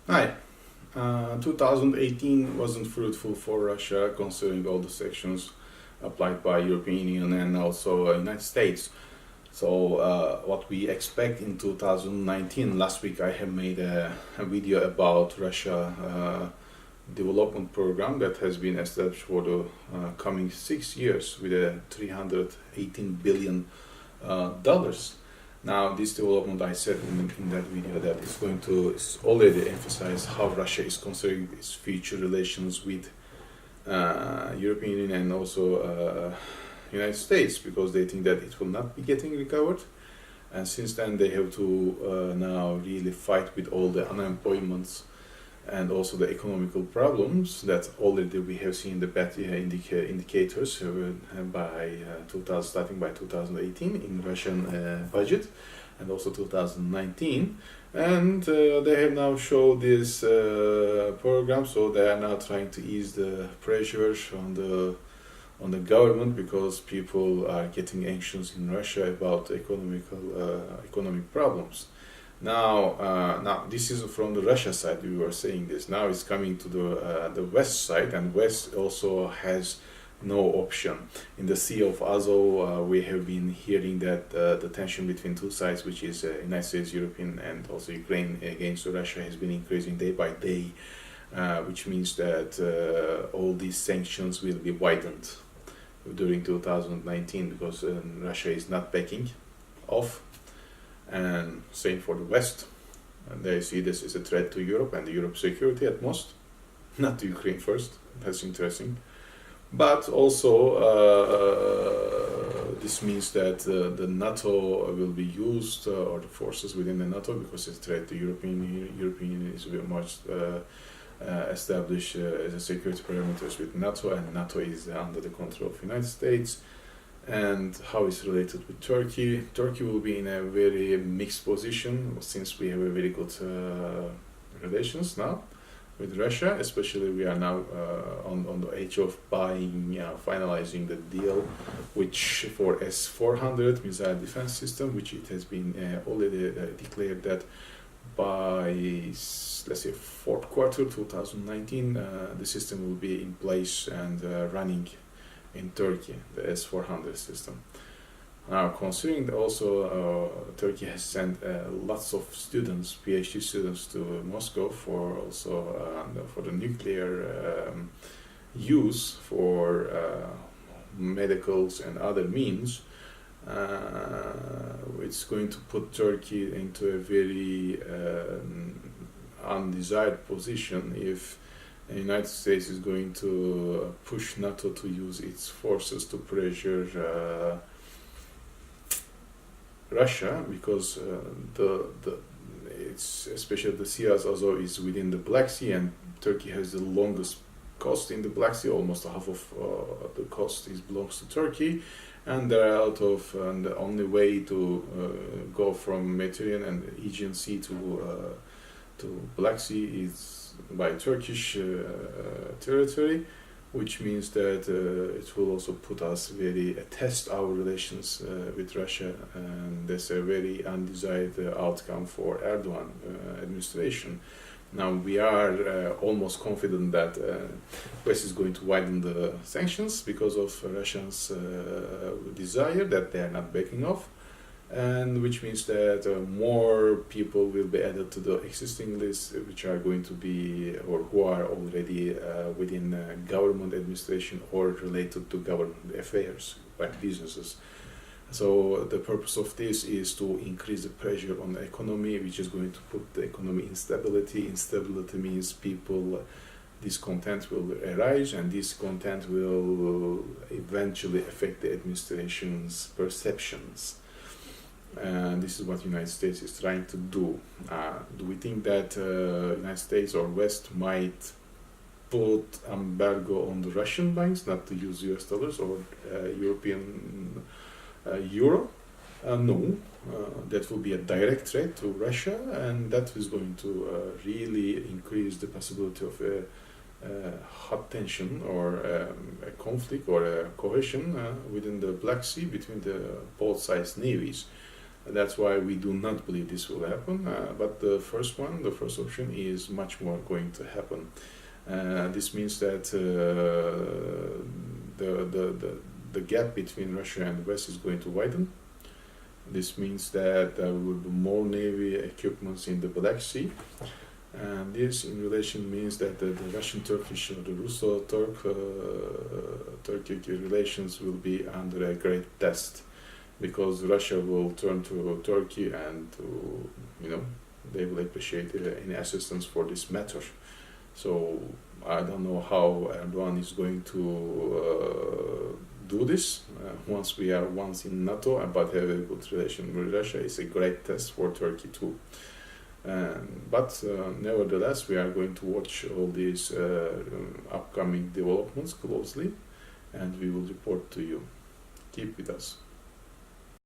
Hi. 2018 wasn't fruitful for Russia, considering all the sanctions applied by European Union and also United States. So, what we expect in 2019. Last week, I have made a video about Russia development program that has been established for the coming 6 years with a 318 billion dollars. Now, this development, I said in that video that it's already emphasized how Russia is considering its future relations with European Union and also United States, because they think that it will not be getting recovered. And since then, they have to now really fight with all the unemployments and also the economical problems that already we have seen the bad indicators starting by 2018 in Russian budget and also 2019. And they have now showed this program, so they are now trying to ease the pressure on the government, because people are getting anxious in Russia about economic problems. Now this is from the Russia side. We were saying this. Now it's coming to the West side, and West also has no option. In the Sea of Azov, we have been hearing that the tension between two sides, which is United States, European, and also Ukraine against Russia, has been increasing day by day, which means that all these sanctions will be widened during 2019, because Russia is not backing off. And same for the West, and they see this as a threat to Europe and the Europe's security at most, not to Ukraine first. That's interesting. But also this means that the NATO will be used, or the forces within the NATO, because it's a threat to European Union is very much established as a security parameters with NATO, and NATO is under the control of the United States. And how it's related with Turkey. Turkey will be in a very mixed position, since we have a very good relations now with Russia. Especially we are now on the edge of finalizing the deal, which for S-400 missile defense system, which it has been already declared that by, let's say, fourth quarter 2019, the system will be in place and running in Turkey, the S-400 system. Now, considering also Turkey has sent lots of students, PhD students, to Moscow for the nuclear use for medicals and other means, it's going to put Turkey into a very undesired position if the United States is going to push NATO to use its forces to pressure Russia, because it's especially the Sea of Azov is within the Black Sea, and Turkey has the longest coast in the Black Sea. Almost half of the coast belongs to Turkey, and there are a lot of and the only way to go from Mediterranean and Aegean Sea to Black Sea is by Turkish territory, which means that it will also put us test our relations with Russia, and that's a very undesired outcome for Erdogan administration. Now we are almost confident that West is going to widen the sanctions because of Russians' desire that they are not backing off, and which means that more people will be added to the existing list, which are going to be, or who are already within government administration or related to government affairs, like businesses. So the purpose of this is to increase the pressure on the economy, which is going to put the economy in stability. Instability means discontent will arise, and discontent will eventually affect the administration's perceptions. And this is what the United States is trying to do. Do we think that United States or West might put embargo on the Russian banks not to use US dollars or European euro? No. That will be a direct threat to Russia, and that is going to really increase the possibility of a hot tension or a conflict or a cohesion within the Black Sea between the both sides' navies. That's why we do not believe this will happen. But the first option, is much more going to happen. This means that the gap between Russia and the West is going to widen. This means that there will be more navy equipments in the Black Sea. And this in relation means that the Russian-Turkish or the Russo-Turkic relations will be under a great test, because Russia will turn to Turkey and they will appreciate any assistance for this matter. So I don't know how Erdogan is going to do this once we are in NATO, but have a good relation with Russia. Is a great test for Turkey too. But nevertheless, we are going to watch all these upcoming developments closely, and we will report to you. Keep with us.